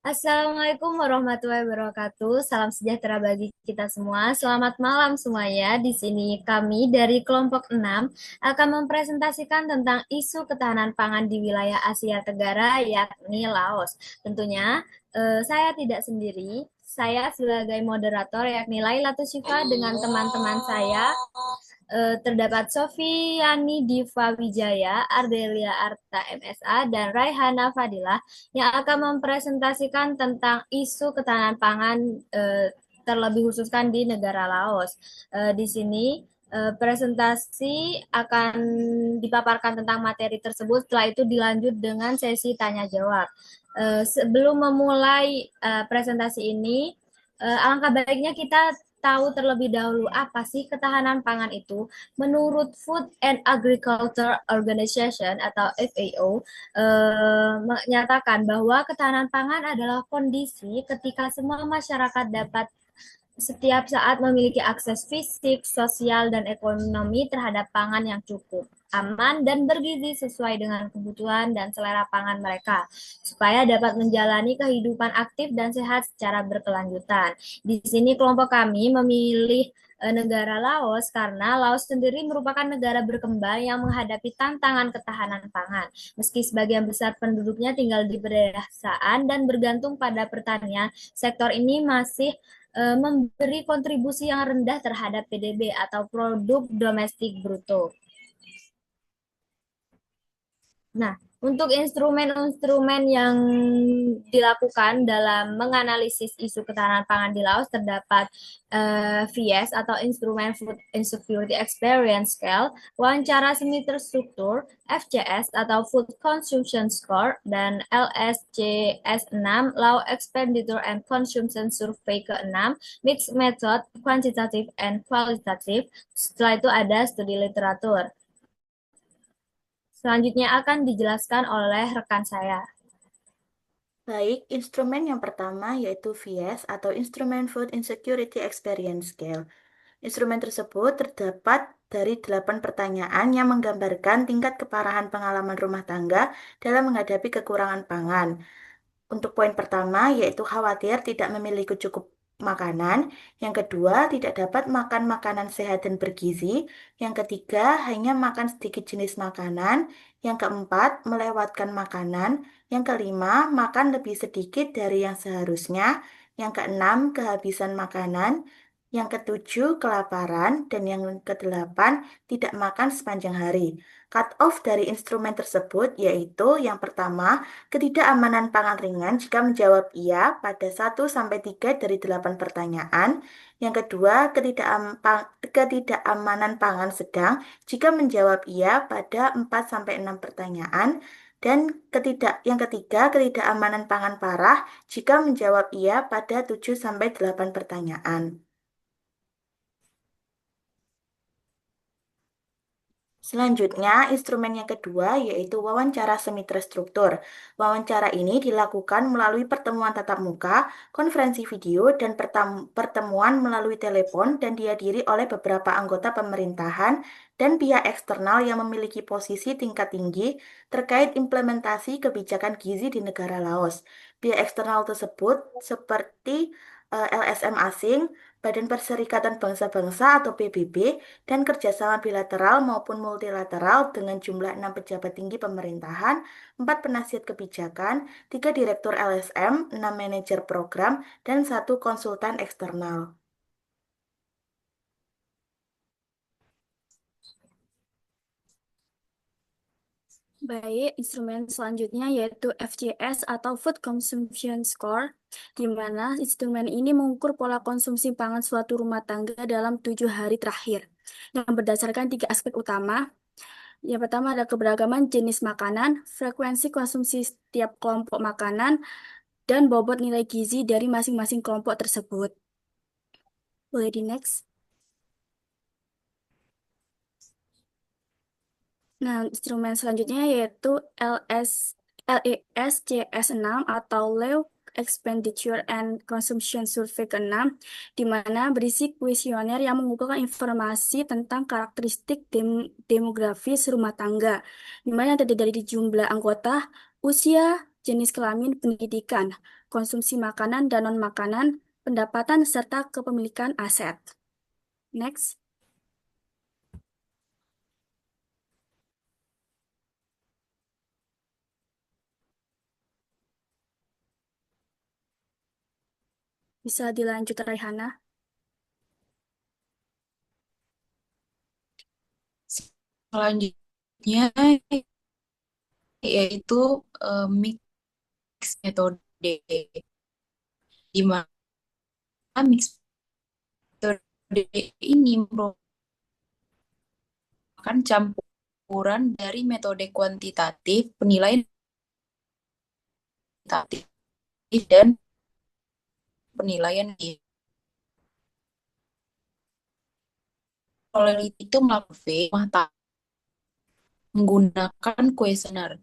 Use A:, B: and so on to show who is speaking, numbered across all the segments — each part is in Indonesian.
A: Assalamualaikum warahmatullahi wabarakatuh. Salam sejahtera bagi kita semua. Selamat malam semuanya. Di sini kami dari kelompok 6 akan mempresentasikan tentang isu ketahanan pangan di wilayah Asia Tenggara, yakni Laos. Tentunya saya tidak sendiri. Saya sebagai moderator yakni Laila Tushifa dengan teman-teman saya terdapat Sofiani Diva Wijaya, Ardelia Arta MSA, dan Raihana Fadilah yang akan mempresentasikan tentang isu ketahanan pangan terlebih khususkan di negara Laos. Di sini presentasi akan dipaparkan tentang materi tersebut, setelah itu dilanjut dengan sesi tanya jawab. Sebelum memulai presentasi ini, alangkah baiknya kita tahu terlebih dahulu apa sih ketahanan pangan itu. Menurut Food and Agriculture Organization atau FAO menyatakan bahwa ketahanan pangan adalah kondisi ketika semua masyarakat dapat setiap saat memiliki akses fisik, sosial, dan ekonomi terhadap pangan yang cukup, aman, dan bergizi sesuai dengan kebutuhan dan selera pangan mereka, supaya dapat menjalani kehidupan aktif dan sehat secara berkelanjutan. Di sini kelompok kami memilih negara Laos karena Laos sendiri merupakan negara berkembang yang menghadapi tantangan ketahanan pangan. Meski sebagian besar penduduknya tinggal di pedesaan dan bergantung pada pertanian, sektor ini masih memberi kontribusi yang rendah terhadap PDB atau produk domestik bruto. Nah, untuk instrumen-instrumen yang dilakukan dalam menganalisis isu ketahanan pangan di Laos terdapat VS atau Instrument Food Insecurity Experience Scale, wawancara semi terstruktur, FCS atau Food Consumption Score, dan LSCS 6, Law Expenditure and Consumption Survey ke-6, Mixed Method, Quantitative and Qualitative. Setelah itu ada studi literatur. Selanjutnya akan dijelaskan oleh rekan saya.
B: Baik, instrumen yang pertama yaitu VS atau Instrument Food Insecurity Experience Scale. Instrumen tersebut terdapat dari 8 pertanyaan yang menggambarkan tingkat keparahan pengalaman rumah tangga dalam menghadapi kekurangan pangan. Untuk poin pertama yaitu khawatir tidak memiliki cukup makanan. Yang kedua, tidak dapat makan makanan sehat dan bergizi. Yang ketiga, hanya makan sedikit jenis makanan. Yang keempat, melewatkan makanan. Yang kelima, makan lebih sedikit dari yang seharusnya. Yang keenam, kehabisan makanan. Yang ketujuh, kelaparan. Dan yang kedelapan, tidak makan sepanjang hari. Cut off dari instrumen tersebut yaitu yang pertama, ketidakamanan pangan ringan jika menjawab iya pada 1 sampai 3 dari 8 pertanyaan. Yang kedua, ketidakamanan pangan sedang jika menjawab iya pada 4 sampai 6 pertanyaan. Dan yang ketiga, ketidakamanan pangan parah jika menjawab iya pada 7 sampai 8 pertanyaan. Selanjutnya, instrumen yang kedua yaitu wawancara semi terstruktur. Wawancara ini dilakukan melalui pertemuan tatap muka, konferensi video, dan pertemuan melalui telepon dan dihadiri oleh beberapa anggota pemerintahan dan pihak eksternal yang memiliki posisi tingkat tinggi terkait implementasi kebijakan gizi di negara Laos. Pihak eksternal tersebut seperti LSM asing, Badan Perserikatan Bangsa-Bangsa atau PBB, dan kerjasama bilateral maupun multilateral dengan jumlah 6 pejabat tinggi pemerintahan, 4 penasihat kebijakan, 3 direktur LSM, 6 manajer program, dan 1 konsultan eksternal.
C: Baik, instrumen selanjutnya yaitu FCS atau Food Consumption Score, di mana instrumen ini mengukur pola konsumsi pangan suatu rumah tangga dalam 7 hari terakhir, yang berdasarkan 3 aspek utama. Yang pertama ada keberagaman jenis makanan, frekuensi konsumsi setiap kelompok makanan, dan bobot nilai gizi dari masing-masing kelompok tersebut. Boleh di next. Nah, instrumen selanjutnya yaitu LESCS 6 atau Lew Expenditure and Consumption Survey ke-6, di mana berisi kuesioner yang mengumpulkan informasi tentang karakteristik demografis rumah tangga, di mana terdiri dari jumlah anggota, usia, jenis kelamin, pendidikan, konsumsi makanan dan non-makanan, pendapatan, serta kepemilikan aset. Next. Bisa dilanjut, Raihana.
D: Selanjutnya yaitu mix metode, di mana mix metode ini merupakan campuran dari metode kuantitatif, penilaian kuantitatif, dan penilaian gizi. Peneliti itu melakukan survei menggunakan kuesioner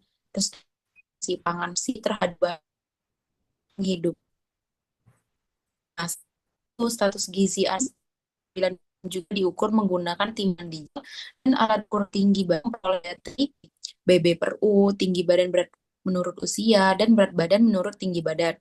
D: si pangan sih terhadap hidup. Nah, status gizi dan juga diukur menggunakan timbangan digital dan alat ukur tinggi badan proletari, BB per U, tinggi badan berat menurut usia, dan berat badan menurut tinggi badan.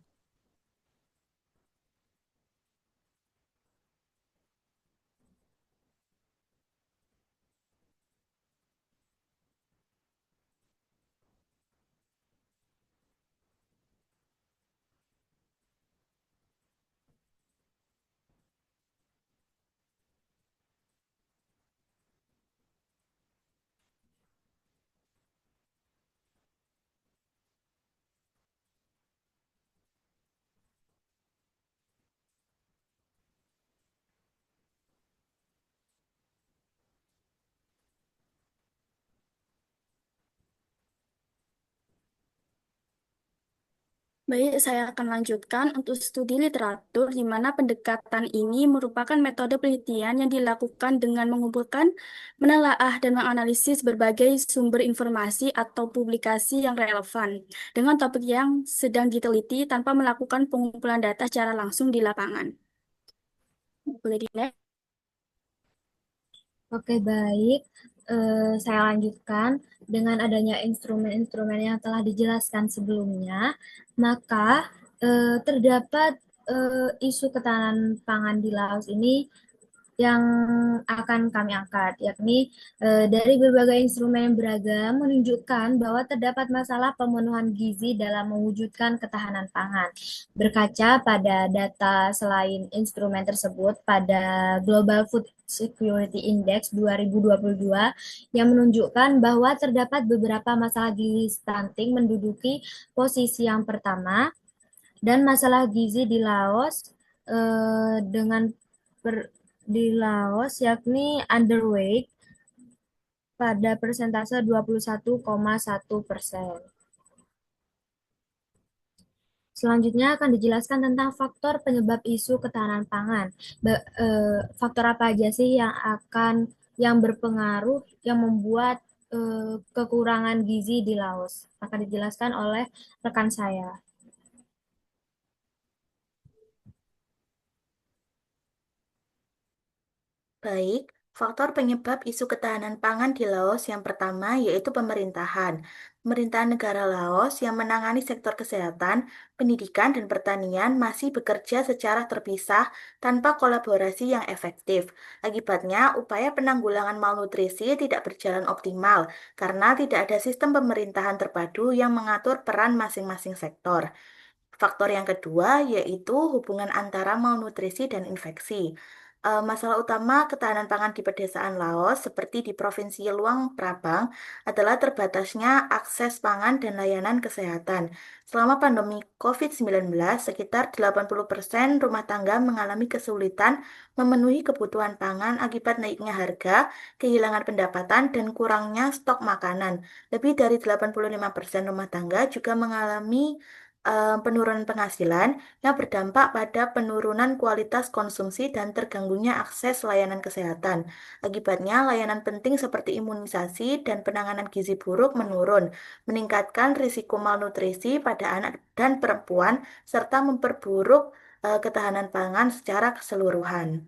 C: Baik, saya akan lanjutkan untuk studi literatur, di mana pendekatan ini merupakan metode penelitian yang dilakukan dengan mengumpulkan, menelaah, dan menganalisis berbagai sumber informasi atau publikasi yang relevan dengan topik yang sedang diteliti tanpa melakukan pengumpulan data secara langsung di lapangan. Boleh di next?
A: Oke, baik. Saya lanjutkan. Dengan adanya instrumen-instrumen yang telah dijelaskan sebelumnya, maka terdapat isu ketahanan pangan di Laos ini yang akan kami angkat, yakni dari berbagai instrumen yang beragam menunjukkan bahwa terdapat masalah pemenuhan gizi dalam mewujudkan ketahanan pangan. Berkaca pada data selain instrumen tersebut pada Global Food Security Index 2022 yang menunjukkan bahwa terdapat beberapa masalah gizi stunting menduduki posisi yang pertama dan masalah gizi di Laos dengan di Laos yakni underweight pada persentase 21,1%. Selanjutnya akan dijelaskan tentang faktor penyebab isu ketahanan pangan. Faktor apa aja sih yang berpengaruh yang membuat kekurangan gizi di Laos? Akan dijelaskan oleh rekan saya.
B: Baik, faktor penyebab isu ketahanan pangan di Laos yang pertama yaitu pemerintahan. Pemerintahan negara Laos yang menangani sektor kesehatan, pendidikan, dan pertanian masih bekerja secara terpisah tanpa kolaborasi yang efektif. Akibatnya, upaya penanggulangan malnutrisi tidak berjalan optimal karena tidak ada sistem pemerintahan terpadu yang mengatur peran masing-masing sektor. Faktor yang kedua yaitu hubungan antara malnutrisi dan infeksi. Masalah utama ketahanan pangan di pedesaan Laos, seperti di Provinsi Luang Prabang, adalah terbatasnya akses pangan dan layanan kesehatan. Selama pandemi COVID-19, sekitar 80% rumah tangga mengalami kesulitan memenuhi kebutuhan pangan akibat naiknya harga, kehilangan pendapatan, dan kurangnya stok makanan. Lebih dari 85% rumah tangga juga mengalami penurunan penghasilan yang berdampak pada penurunan kualitas konsumsi dan terganggunya akses layanan kesehatan. Akibatnya, layanan penting seperti imunisasi dan penanganan gizi buruk menurun, meningkatkan risiko malnutrisi pada anak dan perempuan, serta memperburuk ketahanan pangan secara keseluruhan.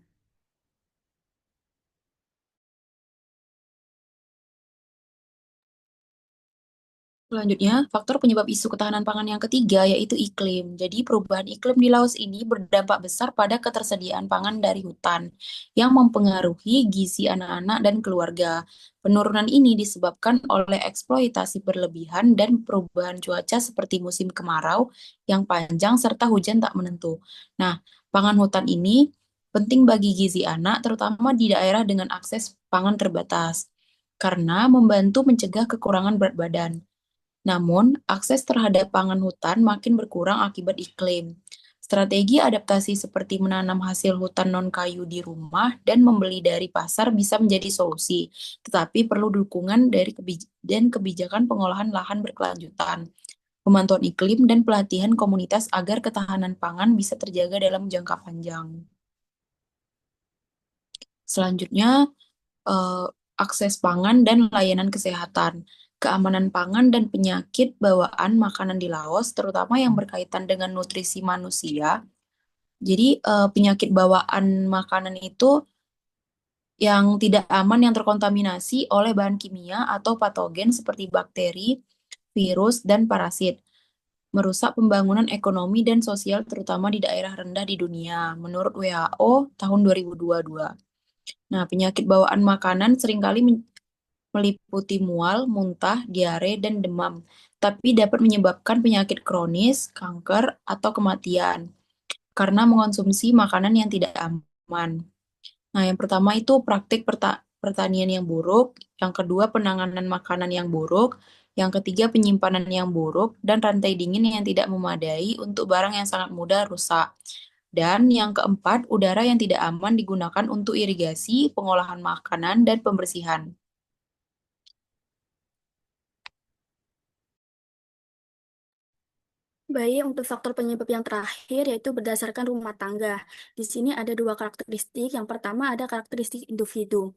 D: Selanjutnya, faktor penyebab isu ketahanan pangan yang ketiga yaitu iklim. Jadi, perubahan iklim di Laos ini berdampak besar pada ketersediaan pangan dari hutan, yang mempengaruhi gizi anak-anak dan keluarga. Penurunan ini disebabkan oleh eksploitasi berlebihan dan perubahan cuaca seperti musim kemarau yang panjang serta hujan tak menentu. Nah, pangan hutan ini penting bagi gizi anak, terutama di daerah dengan akses pangan terbatas, karena membantu mencegah kekurangan berat badan. Namun, akses terhadap pangan hutan makin berkurang akibat iklim. Strategi adaptasi seperti menanam hasil hutan non-kayu di rumah dan membeli dari pasar bisa menjadi solusi, tetapi perlu dukungan dari dan kebijakan pengolahan lahan berkelanjutan, pemantauan iklim, dan pelatihan komunitas agar ketahanan pangan bisa terjaga dalam jangka panjang. Selanjutnya, eh, akses pangan dan layanan kesehatan, keamanan pangan dan penyakit bawaan makanan di Laos, terutama yang berkaitan dengan nutrisi manusia. Jadi, penyakit bawaan makanan itu yang tidak aman yang terkontaminasi oleh bahan kimia atau patogen seperti bakteri, virus, dan parasit, merusak pembangunan ekonomi dan sosial terutama di daerah rendah di dunia, menurut WHO tahun 2022. Nah, penyakit bawaan makanan seringkali meliputi mual, muntah, diare, dan demam, tapi dapat menyebabkan penyakit kronis, kanker, atau kematian karena mengonsumsi makanan yang tidak aman. Nah, yang pertama itu praktik pertanian yang buruk, yang kedua penanganan makanan yang buruk, yang ketiga penyimpanan yang buruk, dan rantai dingin yang tidak memadai untuk barang yang sangat mudah rusak. Dan yang keempat, udara yang tidak aman digunakan untuk irigasi, pengolahan makanan, dan pembersihan.
C: Baik, untuk faktor penyebab yang terakhir yaitu berdasarkan rumah tangga. Di sini ada dua karakteristik. Yang pertama ada karakteristik individu.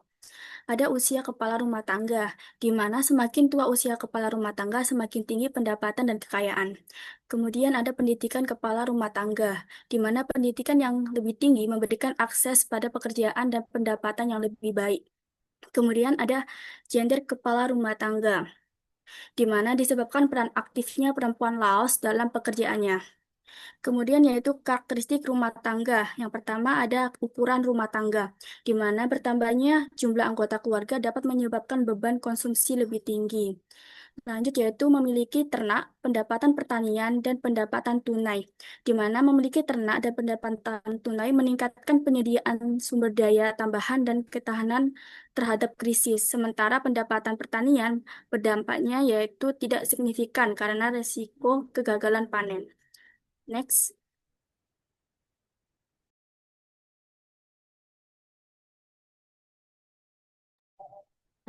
C: Ada usia kepala rumah tangga, di mana semakin tua usia kepala rumah tangga, semakin tinggi pendapatan dan kekayaan. Kemudian ada pendidikan kepala rumah tangga, di mana pendidikan yang lebih tinggi memberikan akses pada pekerjaan dan pendapatan yang lebih baik. Kemudian ada gender kepala rumah tangga, di mana disebabkan peran aktifnya perempuan Laos dalam pekerjaannya. Kemudian yaitu karakteristik rumah tangga. Yang pertama ada ukuran rumah tangga, di mana bertambahnya jumlah anggota keluarga dapat menyebabkan beban konsumsi lebih tinggi. Lanjut yaitu memiliki ternak, pendapatan pertanian, dan pendapatan tunai, di mana memiliki ternak dan pendapatan tunai meningkatkan penyediaan sumber daya tambahan dan ketahanan terhadap krisis. Sementara pendapatan pertanian berdampaknya yaitu tidak signifikan karena resiko kegagalan panen. Next.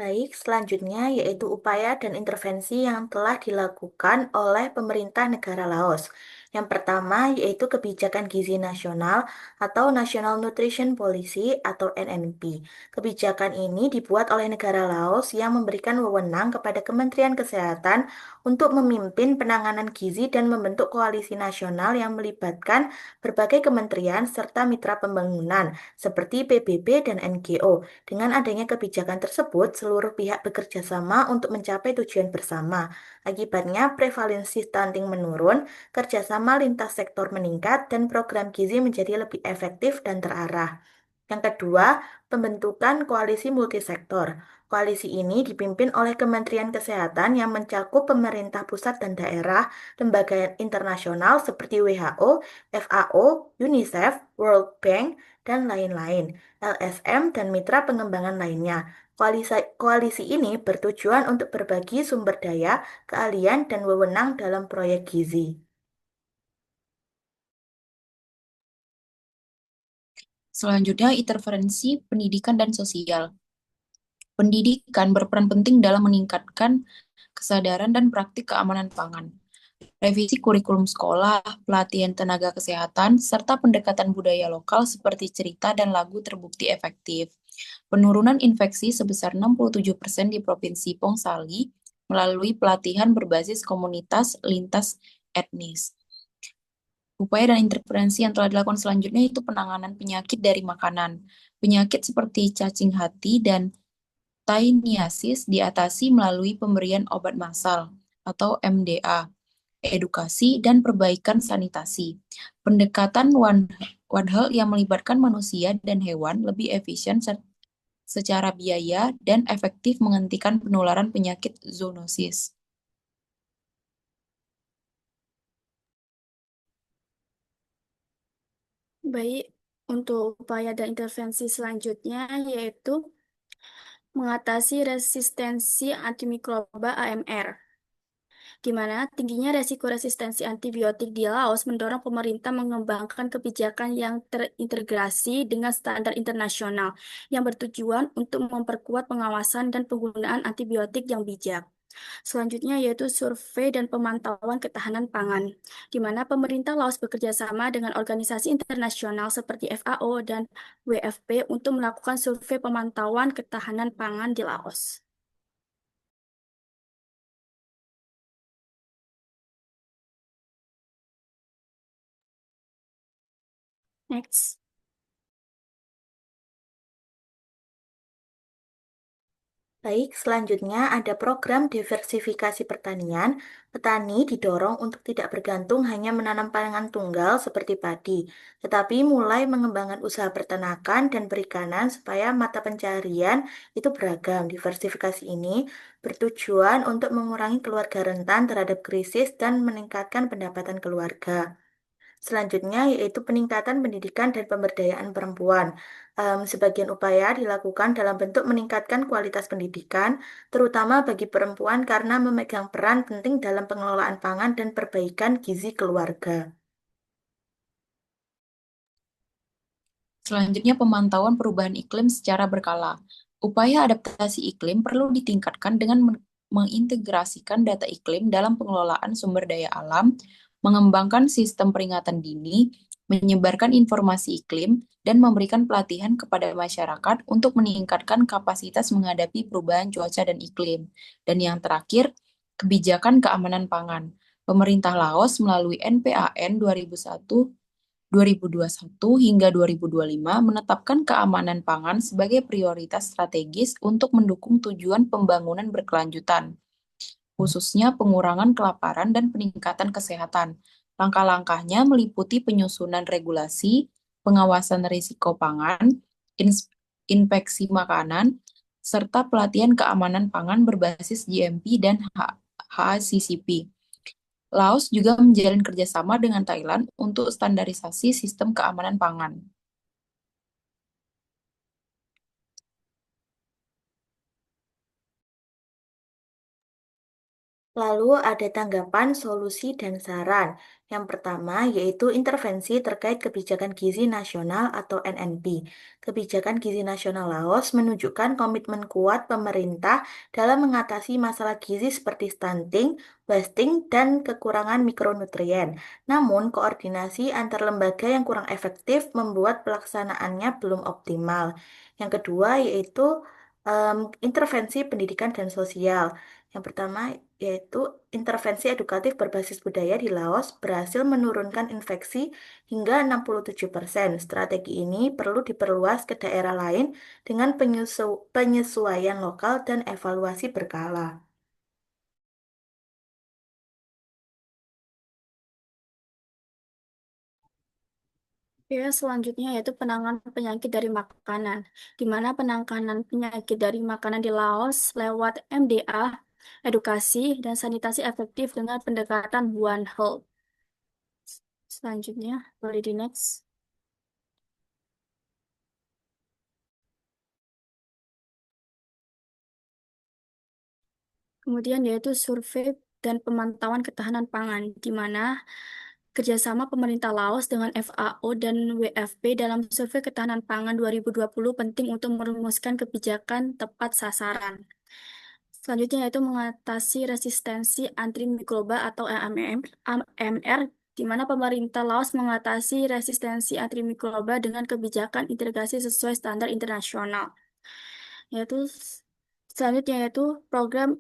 B: Baik, selanjutnya yaitu upaya dan intervensi yang telah dilakukan oleh pemerintah negara Laos. Yang pertama yaitu kebijakan gizi nasional atau National Nutrition Policy atau NNP. Kebijakan ini dibuat oleh negara Laos yang memberikan wewenang kepada Kementerian Kesehatan untuk memimpin penanganan gizi dan membentuk koalisi nasional yang melibatkan berbagai kementerian serta mitra pembangunan seperti PBB dan NGO. Dengan adanya kebijakan tersebut, seluruh pihak bekerja sama untuk mencapai tujuan bersama. Akibatnya, prevalensi stunting menurun, kerjasama lintas sektor meningkat, dan program gizi menjadi lebih efektif dan terarah. Yang kedua, pembentukan koalisi multisektor. Koalisi ini dipimpin oleh Kementerian Kesehatan yang mencakup pemerintah pusat dan daerah, lembaga internasional seperti WHO, FAO, UNICEF, World Bank, dan lain-lain, LSM, dan mitra pengembangan lainnya. Koalisi ini bertujuan untuk berbagi sumber daya, keahlian, dan wewenang dalam proyek gizi.
D: Selanjutnya, interferensi pendidikan dan sosial. Pendidikan berperan penting dalam meningkatkan kesadaran dan praktik keamanan pangan. Revisi kurikulum sekolah, pelatihan tenaga kesehatan, serta pendekatan budaya lokal seperti cerita dan lagu terbukti efektif. Penurunan infeksi sebesar 67% di Provinsi Pongsali melalui pelatihan berbasis komunitas lintas etnis. Upaya dan intervensi yang telah dilakukan selanjutnya itu penanganan penyakit dari makanan. Penyakit seperti cacing hati dan Tainiasis diatasi melalui pemberian obat massal, atau MDA, edukasi dan perbaikan sanitasi. Pendekatan One Health yang melibatkan manusia dan hewan lebih efisien secara biaya dan efektif menghentikan penularan penyakit zoonosis.
C: Baik, untuk upaya dan intervensi selanjutnya yaitu mengatasi resistensi antimikroba AMR, di mana tingginya resiko resistensi antibiotik di Laos mendorong pemerintah mengembangkan kebijakan yang terintegrasi dengan standar internasional yang bertujuan untuk memperkuat pengawasan dan penggunaan antibiotik yang bijak. Selanjutnya yaitu survei dan pemantauan ketahanan pangan, di mana pemerintah Laos bekerja sama dengan organisasi internasional seperti FAO dan WFP untuk melakukan survei pemantauan ketahanan pangan di Laos. Next.
B: Baik, selanjutnya ada program diversifikasi pertanian. Petani didorong untuk tidak bergantung hanya menanam pangan tunggal seperti padi, tetapi mulai mengembangkan usaha peternakan dan perikanan supaya mata pencaharian itu beragam. Diversifikasi ini bertujuan untuk mengurangi keluarga rentan terhadap krisis dan meningkatkan pendapatan keluarga. Selanjutnya yaitu peningkatan pendidikan dan pemberdayaan perempuan. Sebagian upaya dilakukan dalam bentuk meningkatkan kualitas pendidikan, terutama bagi perempuan karena memegang peran penting dalam pengelolaan pangan dan perbaikan gizi keluarga.
D: Selanjutnya, pemantauan perubahan iklim secara berkala. Upaya adaptasi iklim perlu ditingkatkan dengan mengintegrasikan data iklim dalam pengelolaan sumber daya alam, mengembangkan sistem peringatan dini, menyebarkan informasi iklim, dan memberikan pelatihan kepada masyarakat untuk meningkatkan kapasitas menghadapi perubahan cuaca dan iklim. Dan yang terakhir, kebijakan keamanan pangan. Pemerintah Laos melalui NPAN 2001 hingga 2025 menetapkan keamanan pangan sebagai prioritas strategis untuk mendukung tujuan pembangunan berkelanjutan, khususnya pengurangan kelaparan dan peningkatan kesehatan. Langkah-langkahnya meliputi penyusunan regulasi, pengawasan risiko pangan, inspeksi makanan, serta pelatihan keamanan pangan berbasis GMP dan HACCP. Laos juga menjalin kerjasama dengan Thailand untuk standarisasi sistem keamanan pangan.
B: Lalu ada tanggapan, solusi, dan saran. Yang pertama yaitu intervensi terkait kebijakan gizi nasional atau NNP. Kebijakan gizi nasional Laos menunjukkan komitmen kuat pemerintah dalam mengatasi masalah gizi seperti stunting, wasting, dan kekurangan mikronutrien. Namun, koordinasi antar lembaga yang kurang efektif membuat pelaksanaannya belum optimal. Yang kedua yaitu intervensi pendidikan dan sosial. Yang pertama yaitu intervensi edukatif berbasis budaya di Laos berhasil menurunkan infeksi hingga 67%. Strategi ini perlu diperluas ke daerah lain dengan penyesuaian lokal dan evaluasi berkala.
C: Ya, selanjutnya yaitu penanganan penyakit dari makanan, di mana penanganan penyakit dari makanan di Laos lewat MDA, edukasi, dan sanitasi efektif dengan pendekatan One Health. Selanjutnya, boleh di next. Kemudian yaitu survei dan pemantauan ketahanan pangan, di mana kerjasama pemerintah Laos dengan FAO dan WFP dalam survei ketahanan pangan 2020 penting untuk merumuskan kebijakan tepat sasaran. Selanjutnya yaitu mengatasi resistensi antimikroba atau AMR, di mana pemerintah Laos mengatasi resistensi antimikroba dengan kebijakan integrasi sesuai standar internasional. Yaitu selanjutnya yaitu program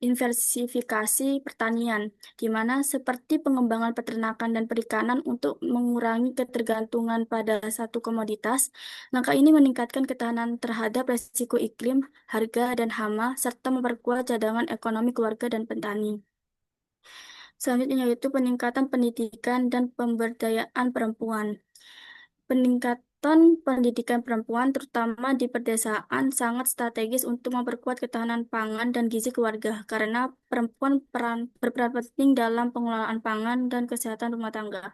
C: diversifikasi pertanian, di mana seperti pengembangan peternakan dan perikanan untuk mengurangi ketergantungan pada satu komoditas. Langkah ini meningkatkan ketahanan terhadap resiko iklim, harga, dan hama, serta memperkuat cadangan ekonomi keluarga dan petani. Selanjutnya yaitu peningkatan pendidikan dan pemberdayaan perempuan. Peningkatan pendidikan perempuan, terutama di pedesaan, sangat strategis untuk memperkuat ketahanan pangan dan gizi keluarga, karena perempuan berperan penting dalam pengelolaan pangan dan kesehatan rumah tangga.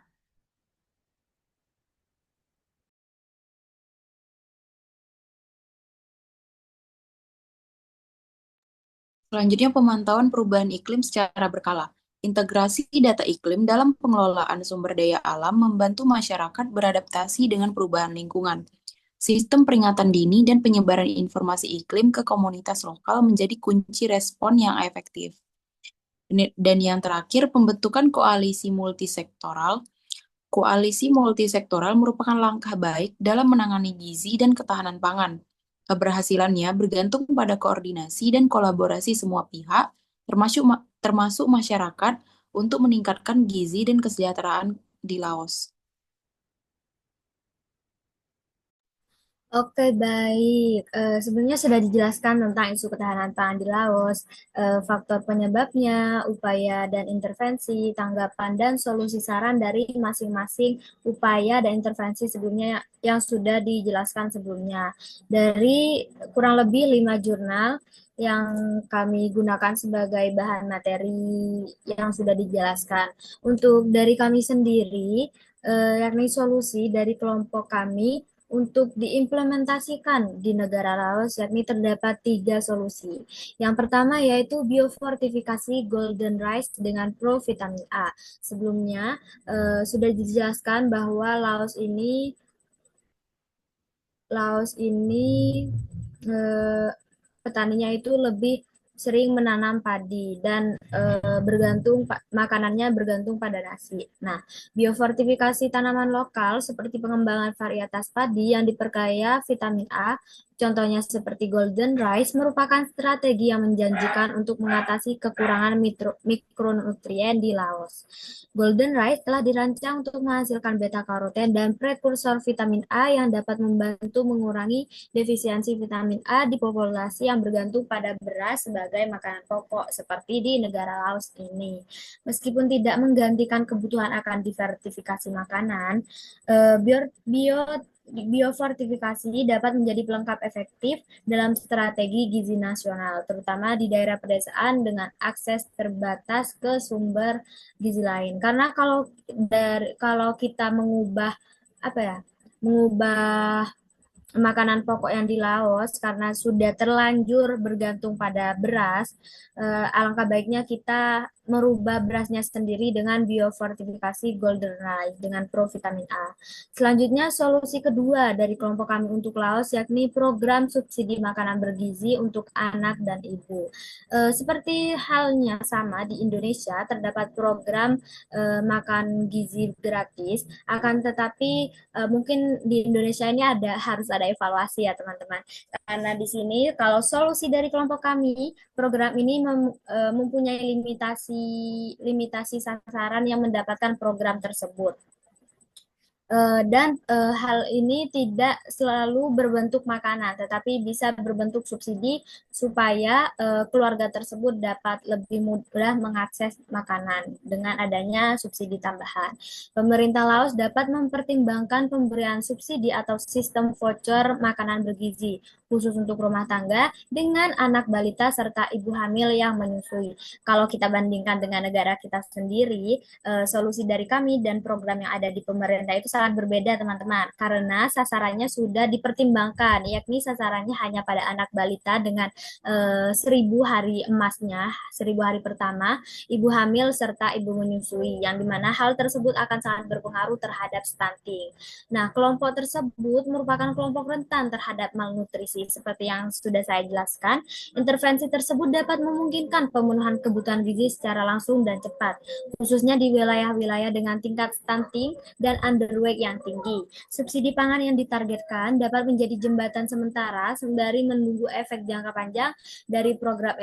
D: Selanjutnya, pemantauan perubahan iklim secara berkala. Integrasi data iklim dalam pengelolaan sumber daya alam membantu masyarakat beradaptasi dengan perubahan lingkungan. Sistem peringatan dini dan penyebaran informasi iklim ke komunitas lokal menjadi kunci respon yang efektif. Dan yang terakhir, pembentukan koalisi multisektoral. Koalisi multisektoral merupakan langkah baik dalam menangani gizi dan ketahanan pangan. Keberhasilannya bergantung pada koordinasi dan kolaborasi semua pihak, termasuk masyarakat, untuk meningkatkan gizi dan kesejahteraan di Laos.
A: Oke, baik. Sebelumnya sudah dijelaskan tentang isu ketahanan pangan di Laos, faktor penyebabnya, upaya dan intervensi, tanggapan dan solusi saran dari masing-masing upaya dan intervensi sebelumnya yang sudah dijelaskan sebelumnya. Dari kurang lebih 5 jurnal yang kami gunakan sebagai bahan materi yang sudah dijelaskan. Untuk dari kami sendiri, yakni solusi dari kelompok kami untuk diimplementasikan di negara Laos, yakni terdapat 3 solusi. Yang pertama yaitu biofortifikasi golden rice dengan provitamin A. Sebelumnya sudah dijelaskan bahwa Laos ini petaninya itu lebih sering menanam padi dan makanannya bergantung pada nasi. Nah, biofortifikasi tanaman lokal seperti pengembangan varietas padi yang diperkaya vitamin A, contohnya seperti golden rice, merupakan strategi yang menjanjikan untuk mengatasi kekurangan mikronutrien di Laos. Golden rice telah dirancang untuk menghasilkan beta-karoten dan prekursor vitamin A yang dapat membantu mengurangi defisiensi vitamin A di populasi yang bergantung pada beras sebagai makanan pokok seperti di negara Laos ini. Meskipun tidak menggantikan kebutuhan akan diversifikasi makanan, biofortifikasi dapat menjadi pelengkap efektif dalam strategi gizi nasional, terutama di daerah pedesaan dengan akses terbatas ke sumber gizi lain. Karena kalau kita mengubah makanan pokok yang di Laos karena sudah terlanjur bergantung pada beras, alangkah baiknya kita merubah berasnya sendiri dengan biofortifikasi golden rice dengan provitamin A. Selanjutnya, solusi kedua dari kelompok kami untuk Laos yakni program subsidi makanan bergizi untuk anak dan ibu. Seperti halnya sama di Indonesia, terdapat program makan gizi gratis, akan tetapi mungkin di Indonesia ini harus ada evaluasi ya teman-teman. Karena di sini kalau solusi dari kelompok kami, program ini mempunyai limitasi sasaran yang mendapatkan program tersebut. Dan hal ini tidak selalu berbentuk makanan, tetapi bisa berbentuk subsidi supaya keluarga tersebut dapat lebih mudah mengakses makanan dengan adanya subsidi tambahan. Pemerintah Laos dapat mempertimbangkan pemberian subsidi atau sistem voucher makanan bergizi khusus untuk rumah tangga dengan anak balita serta ibu hamil yang menyusui. Kalau kita bandingkan dengan negara kita sendiri, solusi dari kami dan program yang ada di pemerintah itu sangat berbeda teman-teman, karena sasarannya sudah dipertimbangkan, yakni sasarannya hanya pada anak balita dengan 1000 hari emasnya, 1000 hari pertama, ibu hamil serta ibu menyusui, yang dimana hal tersebut akan sangat berpengaruh terhadap stunting. Nah, kelompok tersebut merupakan kelompok rentan terhadap malnutrisi. Seperti yang sudah saya jelaskan, intervensi tersebut dapat memungkinkan pemenuhan kebutuhan gizi secara langsung dan cepat, khususnya di wilayah-wilayah dengan tingkat stunting dan underweight baik yang tinggi. Subsidi pangan yang ditargetkan dapat menjadi jembatan sementara sembari menunggu efek jangka panjang dari program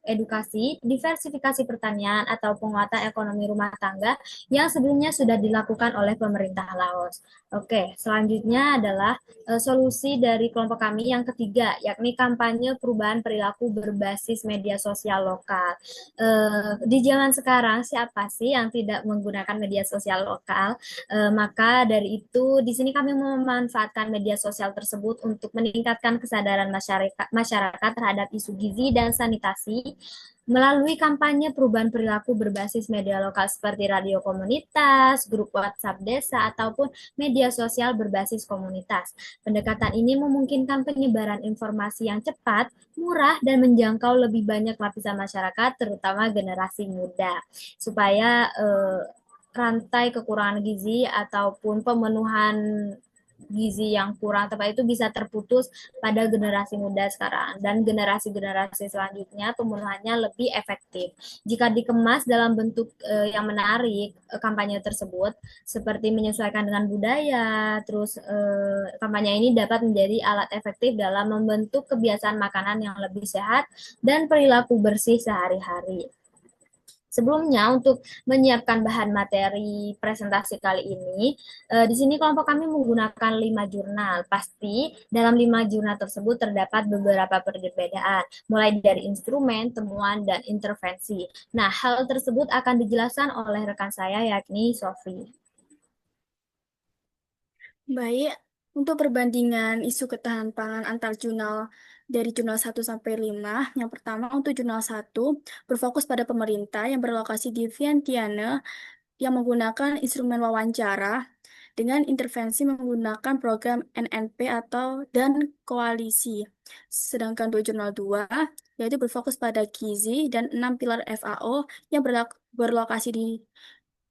A: edukasi, diversifikasi pertanian, atau penguatan ekonomi rumah tangga yang sebelumnya sudah dilakukan oleh pemerintah Laos. Oke, selanjutnya adalah solusi dari kelompok kami yang ketiga, yakni kampanye perubahan perilaku berbasis media sosial lokal. Di zaman sekarang, siapa sih yang tidak menggunakan media sosial lokal? Maka dari itu, di sini kami memanfaatkan media sosial tersebut untuk meningkatkan kesadaran masyarakat terhadap isu gizi dan sanitasi melalui kampanye perubahan perilaku berbasis media lokal seperti radio komunitas, grup WhatsApp desa, ataupun media sosial berbasis komunitas. Pendekatan ini memungkinkan penyebaran informasi yang cepat, murah, dan menjangkau lebih banyak lapisan masyarakat, terutama generasi muda, supaya rantai kekurangan gizi ataupun pemenuhan gizi yang kurang tepat itu bisa terputus pada generasi muda sekarang, dan generasi-generasi selanjutnya pemenuhannya lebih efektif jika dikemas dalam bentuk yang menarik. Kampanye tersebut seperti menyesuaikan dengan budaya, terus kampanye ini dapat menjadi alat efektif dalam membentuk kebiasaan makanan yang lebih sehat dan perilaku bersih sehari-hari. Sebelumnya, untuk menyiapkan bahan materi presentasi kali ini, di sini kelompok kami menggunakan 5 jurnal. Pasti dalam 5 jurnal tersebut terdapat beberapa perbedaan, mulai dari instrumen, temuan, dan intervensi. Nah, hal tersebut akan dijelaskan oleh rekan saya, yakni Sofi.
C: Baik, untuk perbandingan isu ketahanan pangan antar jurnal dari jurnal 1 sampai 5, yang pertama untuk jurnal 1 berfokus pada pemerintah yang berlokasi di Vientiane yang menggunakan instrumen wawancara dengan intervensi menggunakan program NNP dan koalisi. Sedangkan untuk jurnal 2 yaitu berfokus pada gizi dan 6 pilar FAO yang berlokasi di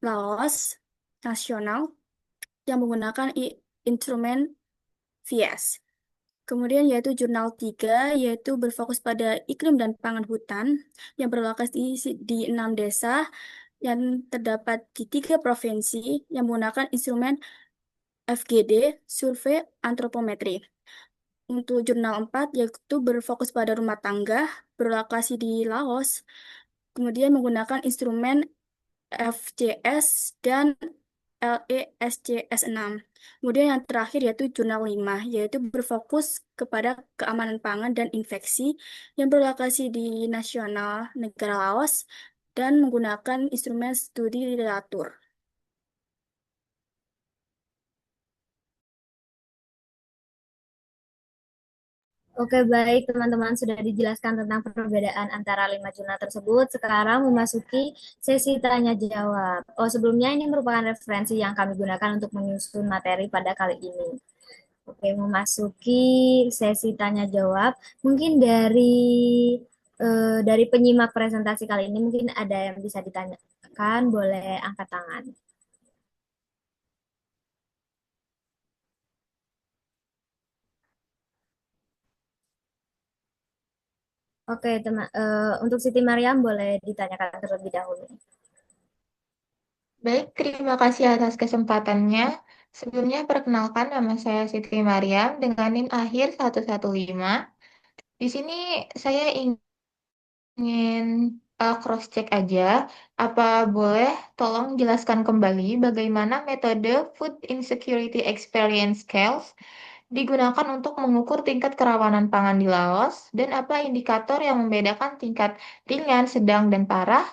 C: Laos nasional yang menggunakan instrumen VS. Kemudian yaitu jurnal 3, yaitu berfokus pada iklim dan pangan hutan, yang berlokasi di 6 desa, yang terdapat di 3 provinsi, yang menggunakan instrumen FGD, survei antropometri. Untuk jurnal 4, yaitu berfokus pada rumah tangga, berlokasi di Laos, kemudian menggunakan instrumen FCS dan LESCS6. Kemudian yang terakhir yaitu jurnal 5, yaitu berfokus kepada keamanan pangan dan infeksi yang berlokasi di nasional negara Laos dan menggunakan instrumen studi literatur.
A: Oke, baik teman-teman, sudah dijelaskan tentang perbedaan antara 5 jurnal tersebut. Sekarang memasuki sesi tanya jawab. Oh, sebelumnya ini merupakan referensi yang kami gunakan untuk menyusun materi pada kali ini. Oke, memasuki sesi tanya jawab. Mungkin dari penyimak presentasi kali ini mungkin ada yang bisa ditanyakan, boleh angkat tangan. Oke, untuk Siti Mariam boleh ditanyakan terlebih dahulu.
E: Baik, terima kasih atas kesempatannya. Sebelumnya perkenalkan, nama saya Siti Mariam dengan NIM akhir 115. Di sini saya ingin cross-check aja. Apa boleh tolong jelaskan kembali bagaimana metode Food Insecurity Experience Scales digunakan untuk mengukur tingkat kerawanan pangan di Laos, dan apa indikator yang membedakan tingkat ringan, sedang, dan parah?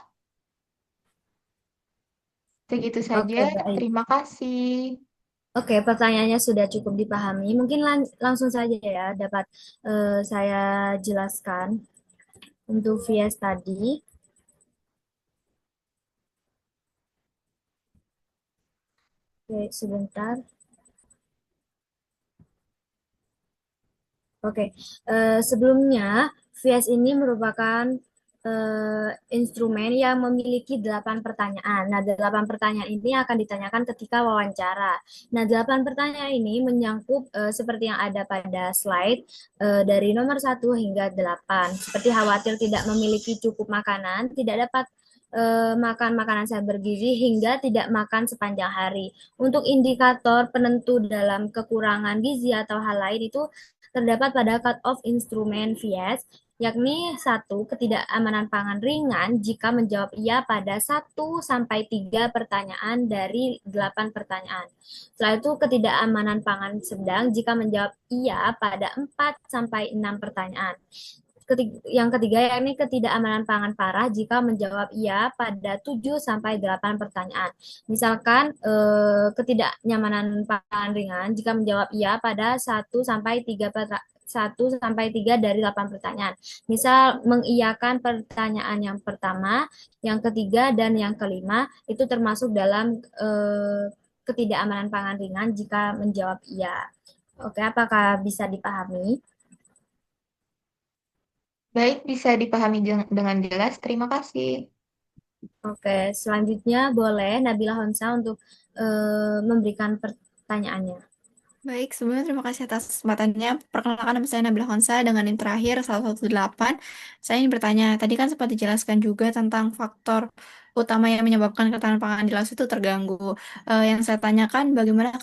E: Segitu saja,
A: Oke, baik.
E: terima kasih.
A: Oke, pertanyaannya sudah cukup dipahami. Mungkin langsung saja ya dapat saya jelaskan untuk VS tadi. Oke, sebentar. Oke, sebelumnya VS ini merupakan instrumen yang memiliki 8 pertanyaan. Nah, 8 pertanyaan ini akan ditanyakan ketika wawancara. Nah, 8 pertanyaan ini menyangkut seperti yang ada pada slide dari nomor 1 hingga 8. Seperti khawatir tidak memiliki cukup makanan, tidak dapat makan makanan sehat bergizi hingga tidak makan sepanjang hari. Untuk indikator penentu dalam kekurangan gizi atau hal lain itu terdapat pada cut-off instrumen VS, yakni satu ketidakamanan pangan ringan jika menjawab iya pada 1 sampai 3 pertanyaan dari 8 pertanyaan. Setelah itu ketidakamanan pangan sedang jika menjawab iya pada 4 sampai 6 pertanyaan. Yang ketiga yakni ketidakamanan pangan parah jika menjawab iya pada 7 sampai 8 pertanyaan. Misalkan ketidaknyamanan pangan ringan jika menjawab iya pada 1 sampai 3 dari 8 pertanyaan. Misal mengiyakan pertanyaan yang pertama, yang ketiga dan yang kelima itu termasuk dalam ketidakamanan pangan ringan jika menjawab iya. Oke, apakah bisa dipahami?
E: Baik, bisa dipahami dengan jelas. Terima kasih.
A: Oke, selanjutnya boleh Nabila Honsa untuk memberikan pertanyaannya.
F: Baik, sebelumnya terima kasih atas kesempatannya. Perkenalkan nama saya Nabila Honsa dengan NIM terakhir 118. Saya ingin bertanya, tadi kan sempat dijelaskan juga tentang faktor utama yang menyebabkan ketahanan pangan di laut itu terganggu. Yang saya tanyakan bagaimana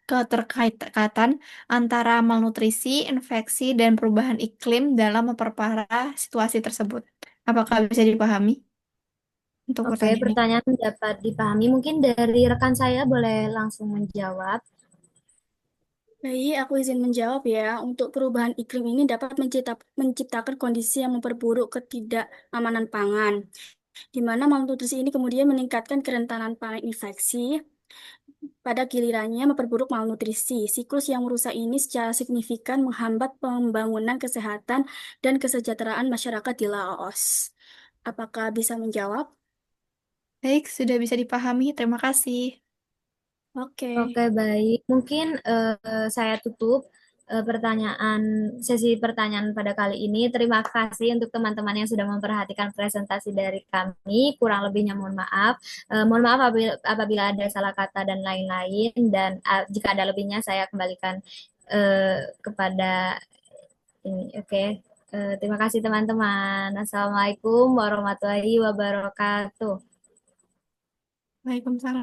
F: keterkaitan antara malnutrisi, infeksi, dan perubahan iklim dalam memperparah situasi tersebut. Apakah bisa dipahami untuk
A: Oke,
F: pertanyaannya?
A: pertanyaan dapat dipahami. Mungkin dari rekan saya boleh langsung menjawab.
C: Baik, aku izin menjawab ya. Untuk perubahan iklim ini dapat menciptakan kondisi yang memperburuk ketidakamanan pangan, di mana malnutrisi ini kemudian meningkatkan kerentanan pangan infeksi, pada gilirannya memperburuk malnutrisi. Siklus yang merusak ini secara signifikan menghambat pembangunan kesehatan dan kesejahteraan masyarakat di Laos. Apakah bisa menjawab?
F: Baik, sudah bisa dipahami. Terima kasih.
C: Oke.
A: Oke, baik. Mungkin saya tutup sesi pertanyaan pada kali ini. Terima kasih untuk teman-teman yang sudah memperhatikan presentasi dari kami. Kurang lebihnya mohon maaf. Mohon maaf apabila ada salah kata dan lain-lain. Dan jika ada lebihnya saya kembalikan kepada ini. Oke. Terima kasih teman-teman. Assalamualaikum warahmatullahi wabarakatuh.
F: Waalaikumsalam.